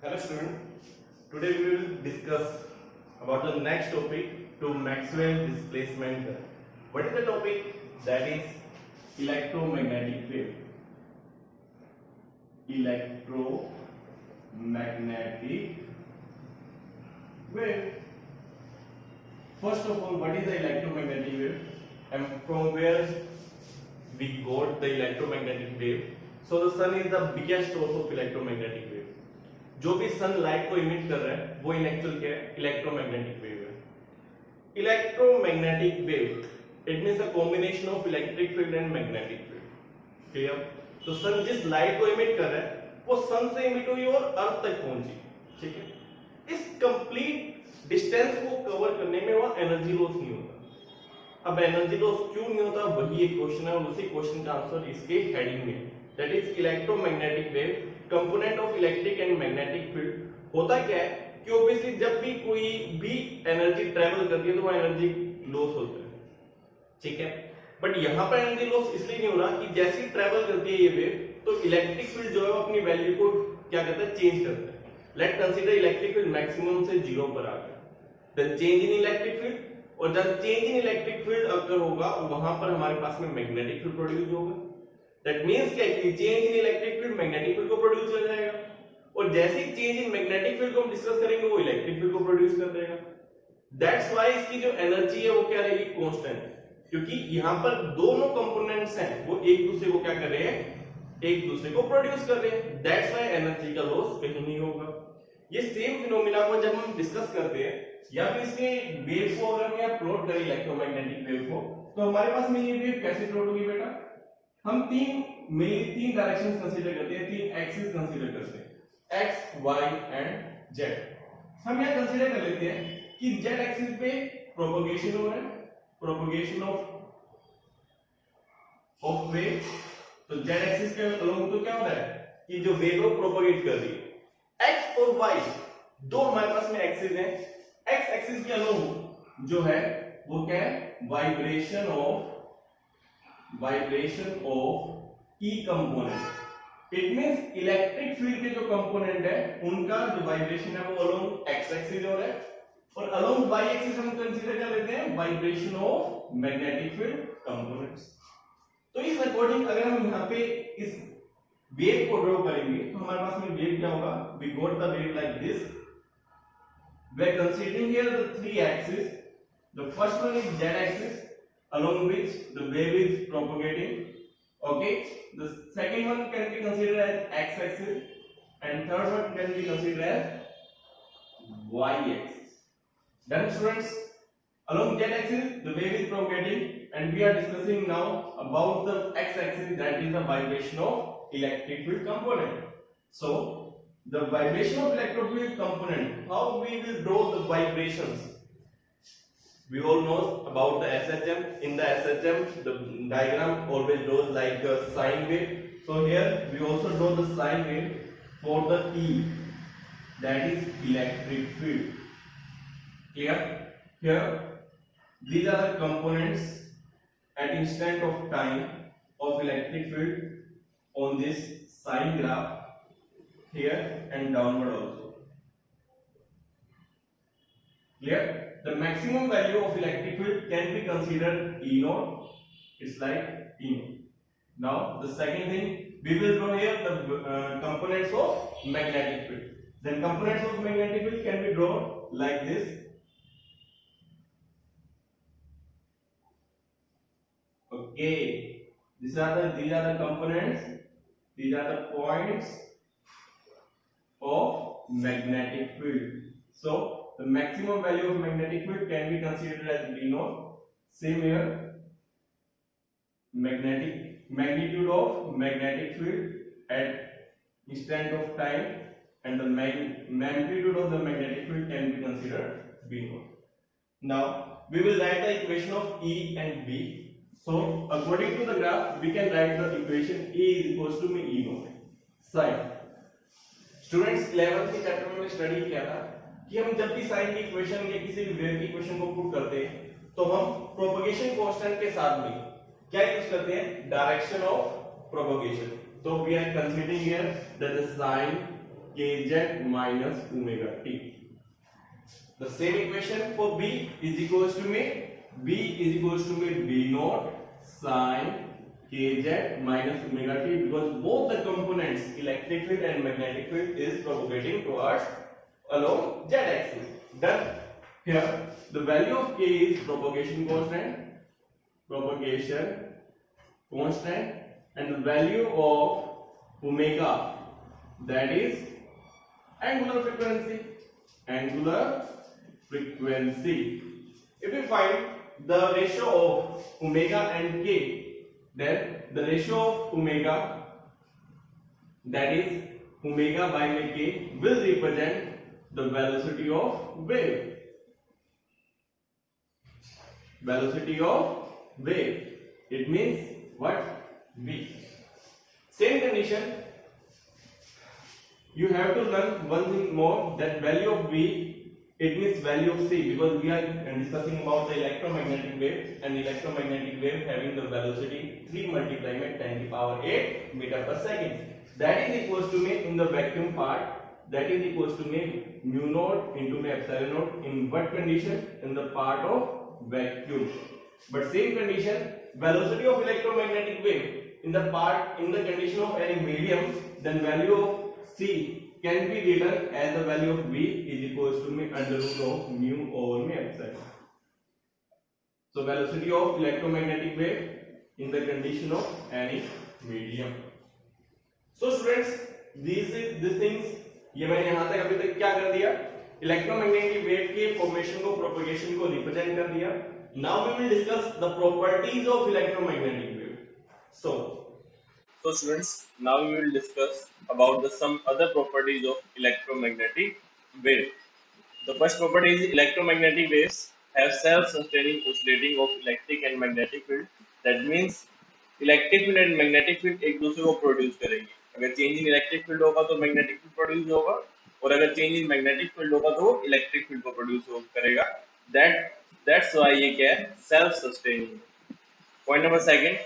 Hello student, today we will discuss about the next topic to Maxwell displacement current. What is the topic? That is electromagnetic wave. Electromagnetic wave. First of all, what is the electromagnetic wave and from where we got the electromagnetic wave? So the sun is the biggest source of electromagnetic wave. जो भी sun light को emit कर रहा है वो इन actual क्या है? Electromagnetic wave है. Electromagnetic wave it means a combination of electric field and magnetic field. Clear? तो सन जिस लाइट को इमिट कर रहा है वो सन से इमिट हुई और अर्थ तक पहुंची. ठीक है, इस कंप्लीट डिस्टेंस को कवर करने में वह एनर्जी लॉस नहीं होता. अब एनर्जी लॉस क्यों नहीं होता, वही एक क्वेश्चन है और उसी क्वेश्चन का आंसर इसके हेडिंग में, that is electromagnetic wave component of electric and magnetic field. होता क्या है कि ऑब्वियसली जब भी कोई भी एनर्जी ट्रेवल करती है तो वो एनर्जी लॉस होता है. ठीक है, बट यहां पर एनर्जी लॉस इसलिए नहीं हो रहा कि जैसे ही ट्रेवल करती है ये वेव तो इलेक्ट्रिक फील्ड जो है वो अपनी वैल्यू को क्या करता है, चेंज करता है. Let consider electric field maximum से 0 पर आ गया, then change in electric field, और जब चेंज इन इलेक्ट्रिक फील्ड अगर होगा वहां पर हमारे पास में मैग्नेटिक फील्ड प्रोड्यूस होगा. दैट मींस क्या कि change in electric field magnetic field को प्रोड्यूस कर जाएगा, और जैसे ही चेंज इन मैग्नेटिक फील्ड को हम डिस्कस करेंगे वो इलेक्ट्रिक फील्ड को प्रोड्यूस कर देगा. दैट्स व्हाई इसकी जो एनर्जी है वो क्या रहेगी, कांस्टेंट, क्योंकि यहां पर दोनों कंपोनेंट्स हैं वो एक दूसरे को क्या कर रहे हैं, एक दूसरे को प्रोड्यूस कर रहे हैं. दैट्स व्हाई एनर्जी का लॉस कहीं नहीं होगा. ये सेम फिनोमेना को जब हम डिस्कस करते हैं या फिर इसके वेव को अगर हम यहाँ प्लॉट करें इलेक्ट्रोमैग्नेटिक वेव को, तो हमारे पास में ये वेव कैसे प्लॉट होगी बेटा, हम तीन डायरेक्शंस कंसीडर करते हैं, तीन एक्सिस कंसीडर करते हैं, एक्स वाई एंड जेड. हम यहां कंसीडर कर लेते हैं कि जेड एक्सिस पे प्रोपगेशन हो रहा है, प्रोपगेशन ऑफ वेव. तो जेड एक्सिस के अलोंग तो क्या हो रहा है कि जो वेव को प्रोपगेट कर रही है. एक्स और वाई दो हमारे पास में एक्सिस हैं. एक्स एक्सिस के अलोंग जो है वो क्या है, vibration of E component. It means electric field के जो कंपोनेंट है उनका जो वाइब्रेशन है वो अलोंग एक्स एक्सिस हो रहा है, और अलोंग वाई एक्सिस हम कंसीडर कर लेते हैं vibration of magnetic field components. तो इस अकॉर्डिंग अगर हम यहां पे इस वेव को ड्रॉ करेंगे तो हमारे पास में वेव क्या होगा, we got the wave like this. We are considering here the three axes. The first one is z axis along which the wave is propagating. Okay. The second one can be considered as x axis, and third one can be considered as y axis. Then students, along z axis the wave is propagating, and we are discussing now about the x axis, that is the vibration of electric field component. So the vibration of electric field component, how we will draw the vibrations? We all know about the SHM. In the SHM the diagram always draws like a sine wave. So here we also draw the sine wave for the E, that is electric field. Clear? Here these are the components at instant of time of electric field on this sine graph, here and downward also. Clear? The maximum value of electric field can be considered E naught. It's like E naught. Now the second thing, we will draw here the components of magnetic field. Then components of magnetic field can be drawn like this. Okay, these are the components, these are the points of magnetic field. So the maximum value of magnetic field can be considered as V naught. Same here, magnitude of magnetic field at instant of time, and the magnitude of the magnetic field can be considered V naught. Now we will write the equation of E and V. So according to the graph we can write the equation E is equals to E naught sine. Students 11th के chapter में study किया था कि हम जब भी sign की equation या किसी भी वेव की इक्वेशन को पुट करते हैं तो हम प्रोपगेशन कांस्टेंट के साथ में क्या यूज करते हैं, डायरेक्शन ऑफ प्रोपगेशन. तो we are considering here that the sine kz minus omega t. The same equation for B is equals to me B naught sin kz minus omega t, because both the components electric field and magnetic field is propagating towards along z axis. Done. Here the value of k is propagation constant, and the value of omega, that is angular frequency. If we find the ratio of omega and k, then the ratio of omega, that is omega by k, will represent the velocity of wave. It means what? V. Same condition, you have to learn one thing more, that value of V, it means value of C, because we are discussing about the electromagnetic wave, and electromagnetic wave having the velocity 3 multiplied by 10 to the power 8 meter per second. That is equals to me in the vacuum part, that is equals to me mu naught into me epsilon naught. In what condition? In the part of vacuum. But same condition, velocity of electromagnetic wave in the condition of any medium, then value of C can be written as the value of V is equals to me under root of mu over me epsilon. So velocity of electromagnetic wave in the condition of any medium. So students, these things, ये मैंने यहाँ तक अभी तक क्या कर दिया, electromagnetic wave के फॉर्मेशन को, प्रोपगेशन को रिप्रेजेंट कर दिया. Now we will discuss the properties of electromagnetic wave. So students, now we will discuss about some other properties of electromagnetic wave. The first property is electromagnetic waves have self-sustaining oscillating of electric and magnetic field. That means electric field and magnetic field एक दूसरे को produce करेंगे. अगर change in electric field होगा तो magnetic field produce होगा, और अगर चेंज इन मैग्नेटिक फील्ड होगा तो वो इलेक्ट्रिक फील्ड को प्रोड्यूस करेगा. दैट्स व्हाई ये क्या है, self sustaining. Point number second,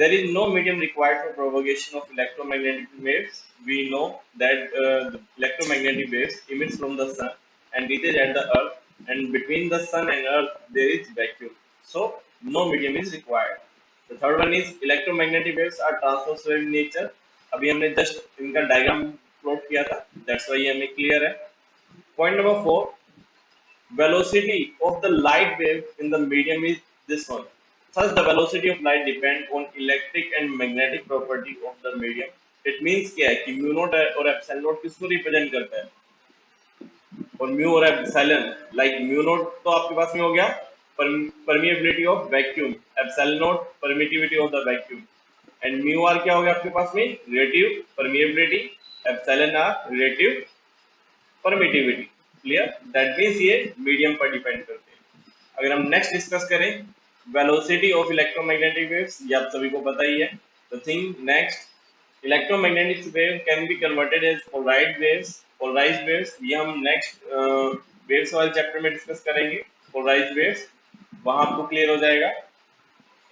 there is no medium required for propagation of electromagnetic waves. We know that the electromagnetic waves emits from the sun and reaches at the earth, and between the sun and earth there is vacuum. So no medium is required. The third one is electromagnetic waves are transversal in nature. अभी हमने just इनका diagram plot किया था, that's why ये हमें clear है. Point number 4, velocity of the light wave in the medium is this one. Thus, the velocity of light depends on electric and magnetic property of the medium. It means क्या है कि mu naught और epsilon not किसको represent करता है, और mu और epsilon, like mu naught तो आपके पास में हो गया permeability of vacuum, epsilon naught permittivity of the vacuum, and mu R क्या हो गया आपके पास में, relative permeability, epsilon R relative permittivity. Clear? That means ये मीडियम पर डिपेंड करते हैं. अगर हम नेक्स्ट डिस्कस करें वेलोसिटी ऑफ इलेक्ट्रोमैग्नेटिक वेव्स, ये आप सभी को पता ही है. The thing next, electromagnetic wave can be converted as polarised waves. ये हम नेक्स्ट वेव्स वाले चैप्टर में डिस्कस करेंगे. पोलराइज्ड वेव्स वहां आपको क्लियर हो जाएगा.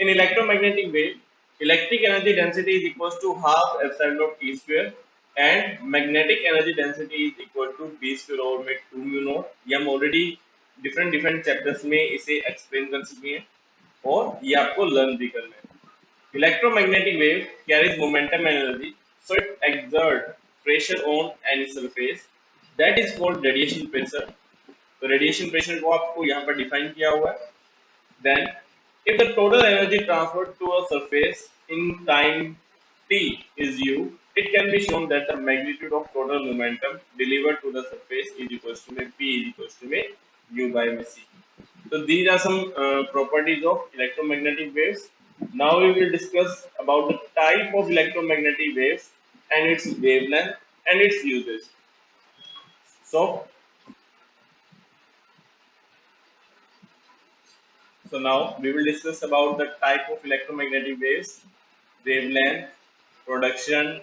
In electromagnetic wave, electric energy density is equal to half epsilon not E square and magnetic energy density is equal to B square over में 2 mu naught. ये हम already different chapters में इसे explain कर चुके हैं और ये आपको लर्न भी करना है. Electromagnetic wave carries momentum energy, so it exert pressure on any surface, that is called radiation pressure. तो रेडिएशन प्रेशर को आपको यहाँ पर डिफाइन किया हुआ है. Then if the total energy transferred to a surface in time t is u, it can be shown that the magnitude of total momentum delivered to the surface is equals to p is equals to u by c. So these are some properties of electromagnetic waves. Now we will discuss about the type of electromagnetic waves and its wavelength and its uses. So now we will discuss about the type of electromagnetic waves, wavelength, production,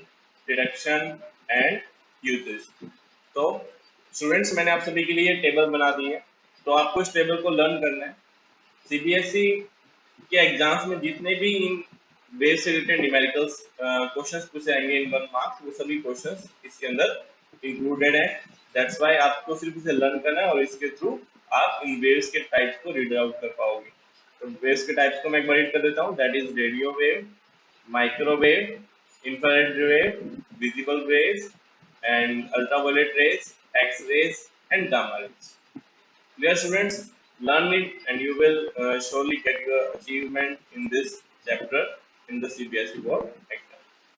detection and uses. तो students, मैंने आप सभी के लिए table बना दी है, तो आपको इस टेबल को लर्न करना है. सीबीएसई के एग्जाम्स में जितने भी इन वेव से रिलेटेड न्यूमेरिकल्स क्वेश्चंस पूछे जाएंगे इन 1 मार्क्स, वो सभी क्वेश्चंस इसके अंदर इंक्लूडेड है। दैट्स वाई आपको सिर्फ इसे लर्न करना है और इसके थ्रू आप इन वेव्स के टाइप्स को रीड आउट कर पाओगे। तो वेव्स के टाइप्स को मैं एक बार रीड कर देता हूँ। That is radio wave, microwave, infrared wave, visible raise and ultraviolet rays, X-rays and gamma rays. Dear students, learn it and you will surely get your achievement in this chapter in the CBSE board.